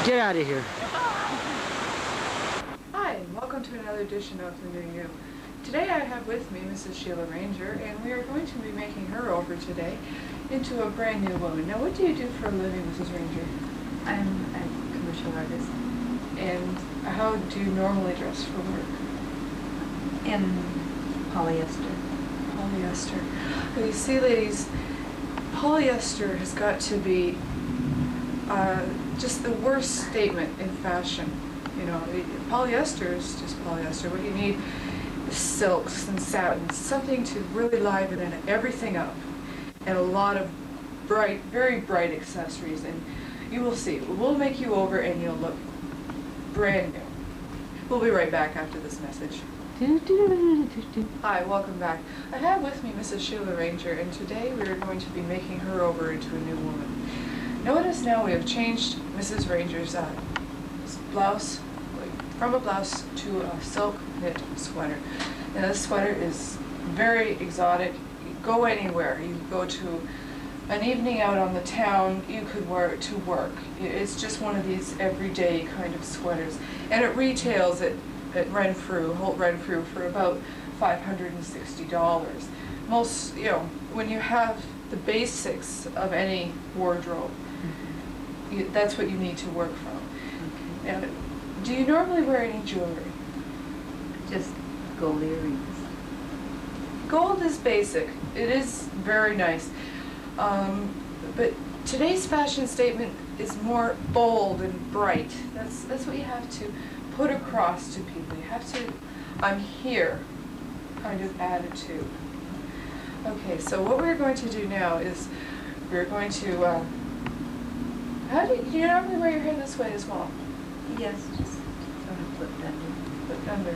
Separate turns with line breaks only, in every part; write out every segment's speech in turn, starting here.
Get out of here.
Hi, and welcome to another edition of The New You. Today I have with me Mrs. Sheila Ranger, and we are going to be making her over today into a brand new woman. Now, what do you do for a living, Mrs. Ranger?
I'm a commercial artist.
And how do you normally dress for work?
In polyester.
Polyester. Well, you see, ladies, polyester has got to be just the worst statement in fashion. You know, polyester is just polyester. What you need is silks and satins, something to really liven everything up, and a lot of bright, very bright accessories. And you will see, we'll make you over and you'll look brand new. We'll be right back after this message. Hi, welcome back. I have with me Mrs. Sheila Ranger, and today we are going to be making her over into a new woman. Notice now we have changed Mrs. Ranger's blouse from a blouse to a silk knit sweater. Now this sweater is very exotic. You go anywhere. You go to an evening out on the town, you could wear it to work. It's just one of these everyday kind of sweaters. And it retails at Holt Renfrew for about $560. Most, you know, when you have the basics of any wardrobe, that's what you need to work from. Okay. Now, do you normally wear any jewelry?
Just gold earrings.
Gold is basic. It is very nice. But today's fashion statement is more bold and bright. That's what you have to put across to people. You have to, I'm here kind of attitude. Okay, so what we're going to do now is we're going to, do you normally wear your hair this way as well?
Yes, just sort of flipped under.
Flipped under.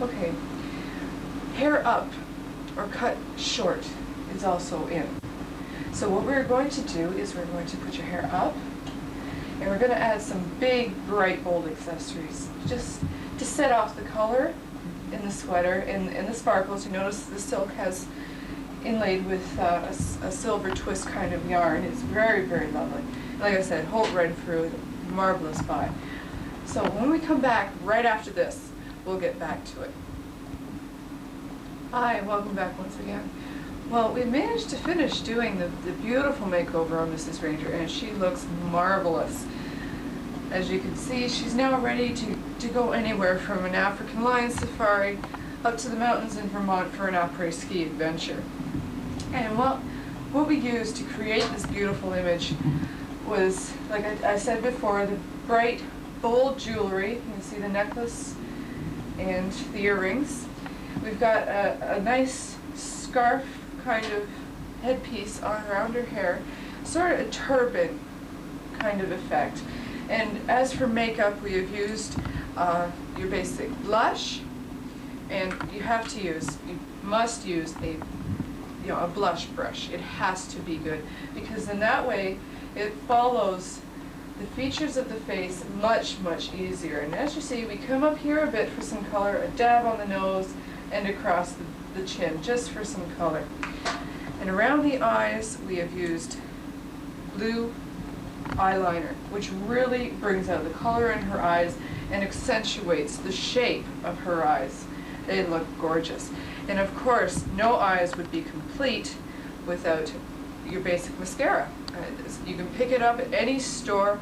Okay. Hair up or cut short is also in. So what we're going to do is we're going to put your hair up, and we're going to add some big, bright, bold accessories just to set off the color in the sweater and the sparkles. You notice the silk has inlaid with a silver twist kind of yarn. It's very, very lovely. Like I said, Holt Renfrew, marvelous buy. So when we come back right after this, we'll get back to it. Hi, welcome back once again. Well, we managed to finish doing the beautiful makeover on Mrs. Ranger, and she looks marvelous. As you can see, she's now ready to go anywhere from an African lion safari up to the mountains in Vermont for an après-ski adventure. And what we used to create this beautiful image was, like I said before, the bright, bold jewelry. You can see the necklace and the earrings. We've got a nice scarf kind of headpiece around her hair, sort of a turban kind of effect. And as for makeup, we have used your basic blush, and you must use a blush brush. It has to be good, because in that way it follows the features of the face much, much easier. And as you see, we come up here a bit for some color, a dab on the nose and across the chin, just for some color. And around the eyes, we have used blue eyeliner, which really brings out the color in her eyes and accentuates the shape of her eyes. They look gorgeous. And of course, no eyes would be complete without your basic mascara. You can pick it up at any store.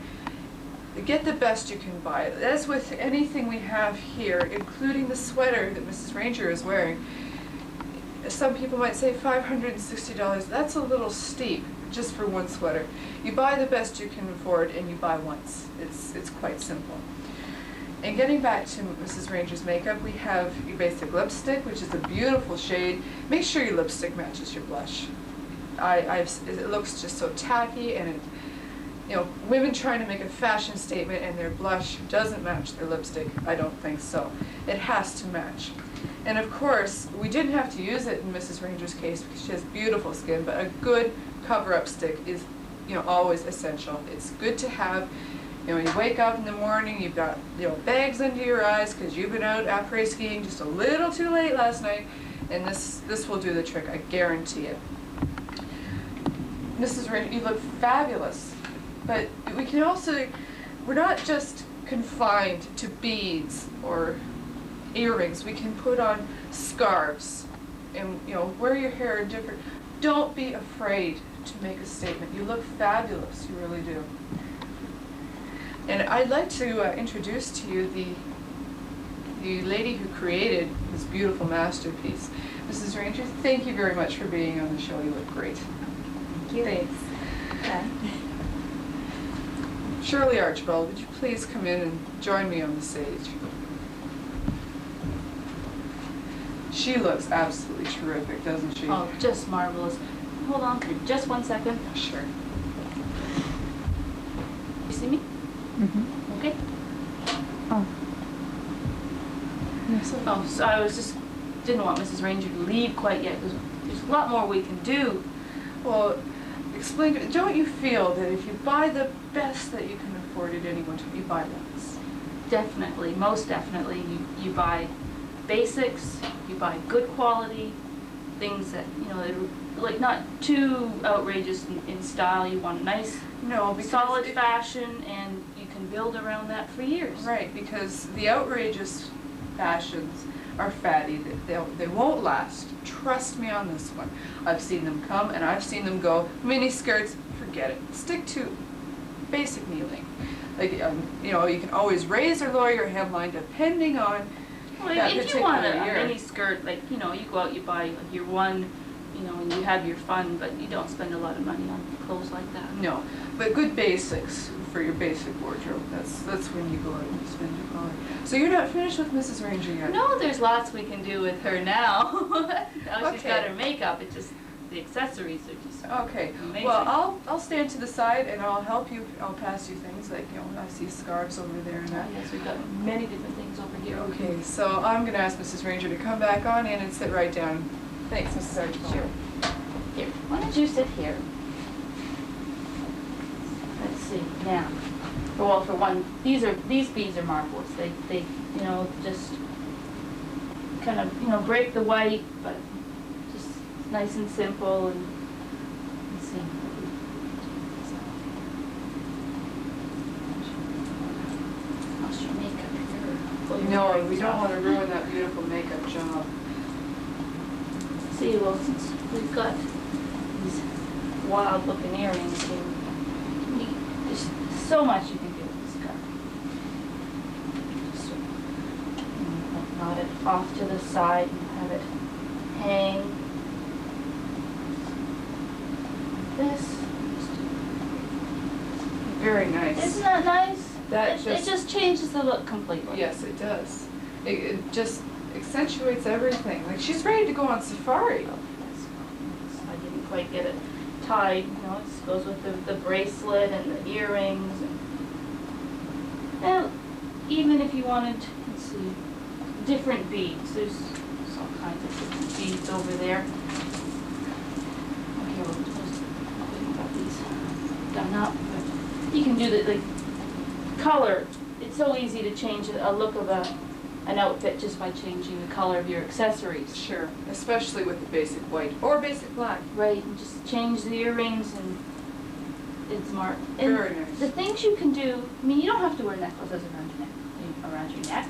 Get the best you can buy. As with anything we have here, including the sweater that Mrs. Ranger is wearing, some people might say $560. That's a little steep just for one sweater. You buy the best you can afford, and you buy once. It's quite simple. And getting back to Mrs. Ranger's makeup, we have your basic lipstick, which is a beautiful shade. Make sure your lipstick matches your blush. It looks just so tacky, and women trying to make a fashion statement and their blush doesn't match their lipstick. I don't think so. It has to match. And of course, we didn't have to use it in Mrs. Ranger's case because she has beautiful skin, but a good cover-up stick is always essential. It's good to have. You wake up in the morning, you've got bags under your eyes because you've been out après-skiing just a little too late last night, and this will do the trick, I guarantee it. Mrs. Ranger, you look fabulous, but we can also, we're not just confined to beads or earrings. We can put on scarves and, you know, wear your hair in different. Don't be afraid to make a statement. You look fabulous, you really do. And I'd like to introduce to you the lady who created this beautiful masterpiece. Mrs. Ranger, thank you very much for being on the show. You look great.
Thank you.
Thanks.
Okay.
Shirley Archibald, would you please come in and join me on the stage? She looks absolutely terrific, doesn't she?
Oh, just marvelous. Hold on for just 1 second.
Sure.
You see me?
Mm-hmm.
Okay.
Oh.
Yes.
Oh, so I was just didn't want Mrs. Ranger to leave quite yet because there's a lot more we can do.
Well, explain to me, don't you feel that if you buy the best that you can afford at any one time, you buy less?
Definitely, most definitely, you buy basics, you buy good quality, things that, you know, they're like not too outrageous in style. You want nice,
No, because
solid fashion, and you can build around that for years.
Right, because the outrageous fashions are fatty. They won't last. Trust me on this one. I've seen them come and I've seen them go. Mini skirts, forget it. Stick to basic kneeling. Like, you know, you can always raise or lower your hemline depending on
Well,
that
if you want
particular
a
year.
mini skirt, like, you know, you go out, you buy like, your one, you know, and you have your fun, but you don't spend a lot of money on clothes like that.
No, but good basics for your basic wardrobe. That's when you go out and spend your money. So you're not finished with Mrs. Ranger yet?
No, there's lots we can do with her now. Now she's got
Okay.
her makeup, it's just the accessories are just
Okay.
amazing.
Well, I'll stand to the side and I'll help you. I'll pass you things like, you know, I see scarves over there and that.
Yes, we've got many different things over here.
Okay, so I'm going to ask Mrs. Ranger to come back on in and sit right down. Thanks, Mrs. Archibald.
Sure. Here, why don't you sit here? Let's see, now. Well, for one, these beads are marvelous. They you know, just kind of, you know, break the white, but just nice and simple. And let's see. How's your makeup here? Pull your
No,
earrings
we don't
off.
want to ruin that beautiful makeup job.
See, well, since we've got these wild-looking earrings here, there's so much you can do with this scarf. Just knot it off to the side and have it hang. Like this.
Very nice.
Isn't that nice?
That
It just changes the look completely.
Yes, it does. It just accentuates everything. Like, she's ready to go on safari.
Oh, yes. I didn't quite get it tied. You know, it goes with the bracelet and the earrings. And even if you wanted, let's see, different beads. There's all kinds of different beads over there. Okay, we'll just got these done up. But you can do the color. It's so easy to change a look of an outfit just by changing the color of your accessories.
Sure, especially with the basic white or basic black.
Right, and just change the earrings and it's smart. And
Very nice.
the things you can do, I mean, you don't have to wear necklaces around your neck.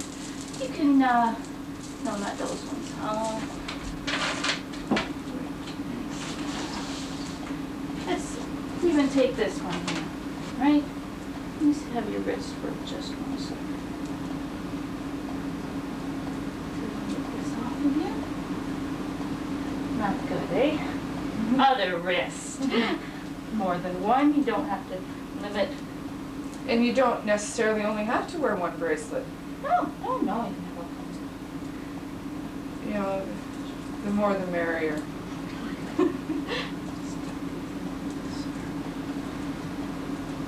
You can, no, not those ones. Let's even take this one here, right? Let me have your wrist for just 1 second. Not good, eh? Other wrist. More than one, you don't have to limit.
And you don't necessarily only have to wear one bracelet.
No, you can have all kinds of.
You know, the more the merrier.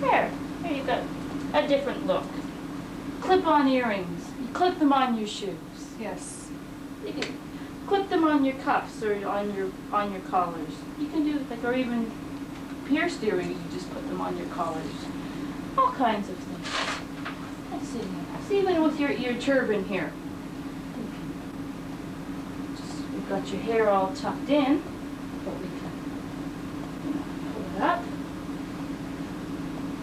There you got a different look. Clip-on earrings. You clip them on your shoes.
Yes.
You can clip them on your cuffs or on your collars. You can do like, or even pierced earrings. You just put them on your collars. All kinds of things. Let's see. See, even with your turban here. We've got your hair all tucked in, but we can pull it up.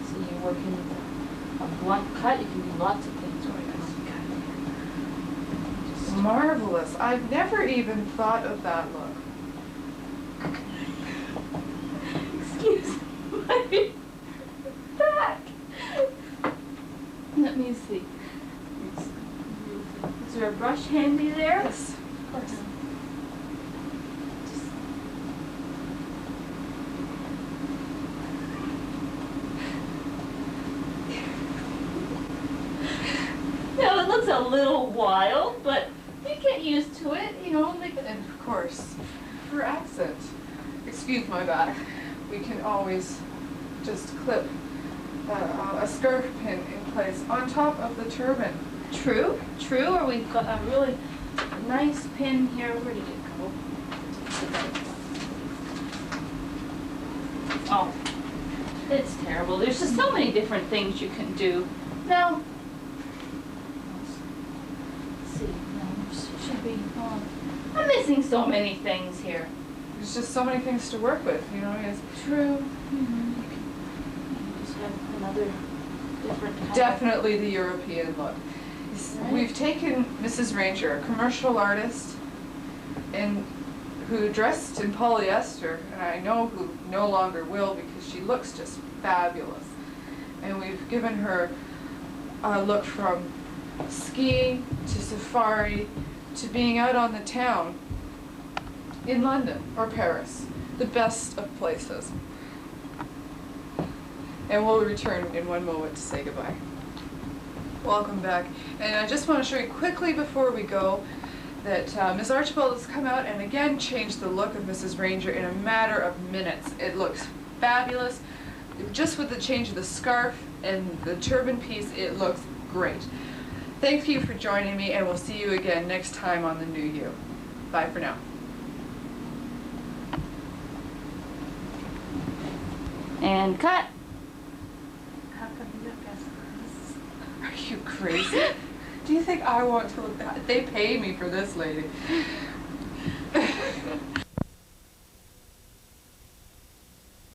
So you're working with a blunt cut, you can do lots of things with it.
Marvelous. I've never even thought of that look.
Excuse my back. Let me see. Is there a brush handy there?
Yes, of course.
Now it looks a little wild, but you get used to it, you know. Like,
And of course, for accent, excuse my back, we can always just clip a scarf pin in place on top of the turban.
true, or we've got a really nice pin here. Where did it go? Oh, it's terrible. There's just so many different things you can do. Now, let's see. Now, there should be. I'm missing so many things here.
There's just so many things to work with, you know. It's
True. You can just have another different kind
definitely the European look.
Right.
We've taken Mrs. Ranger, a commercial artist, and who dressed in polyester, and I know who no longer will because she looks just fabulous. And we've given her a look from skiing to safari to being out on the town in London or Paris, the best of places. And we'll return in one moment to say goodbye. Welcome back. And I just want to show you quickly before we go that Miss Archibald has come out and again changed the look of Mrs. Ranger in a matter of minutes. It looks fabulous. Just with the change of the scarf and the turban piece, it looks great. Thank you for joining me, and we'll see you again next time on The New You. Bye for now.
And cut.
How come you look as
Are you crazy? Do you think I want to look that? They pay me for this, lady.